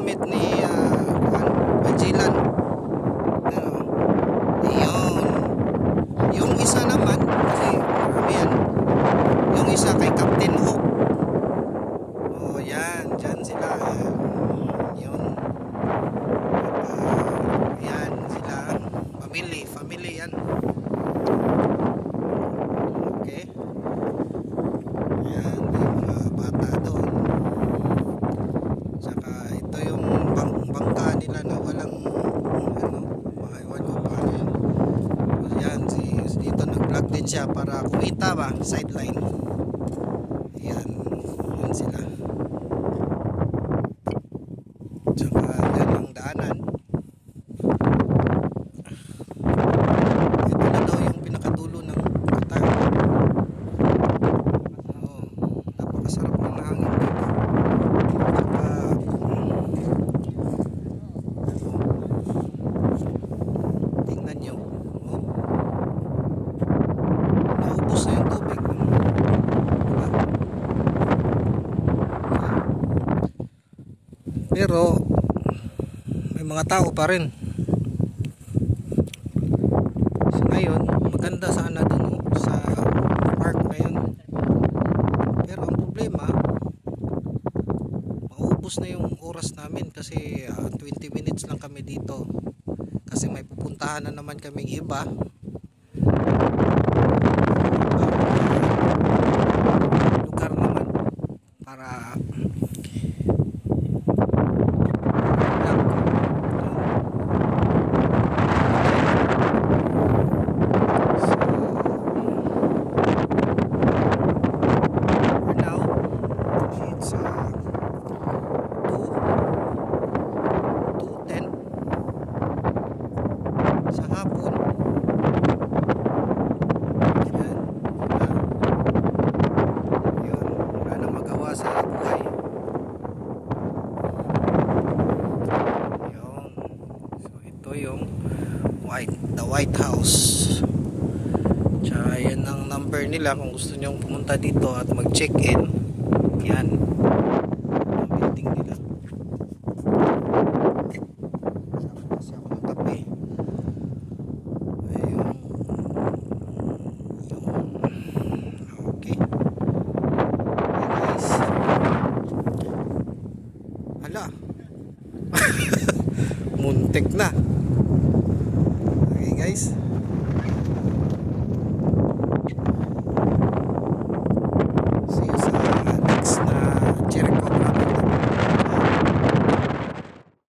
gamit ni Magellan. Ayun. Yung isa naman, kasi marami yan. Yung isa kay Captain Hook. Oh, yan. Dyan sila. Yun. Yan sila. Family yan. Okay. Yan. May mga bata doon. Saka ito yung bangka nila na walang ewan ko pa. Yan. Dito nag-vlog din siya para kumita ba? Sideline. Yan. Yan sila. Saka yan ang daanan. Ito na daw yung pinakadulo ng Qatar. Oo, napakasarap ng hangin dito. Saka tingnan nyo. Oh, naubos na yung tubig. Pero may mga tao pa rin. So ngayon, maganda sana dun sa park na yun. Pero ang problema, maubos na yung oras namin kasi 20 minutes lang kami dito. Kasi may pupuntahan na naman kaming iba. Lugar naman para sa hapon. Yan. Yun. Wala nang magawa sa buhay. Yun. So ito yung the White House. Tsaka yan ang number nila kung gusto nyong pumunta dito at mag-check-in. Yan. Ang building nila. Kasi ako ng kape. Okay. Guys. Hala. Muntik na. Okay guys.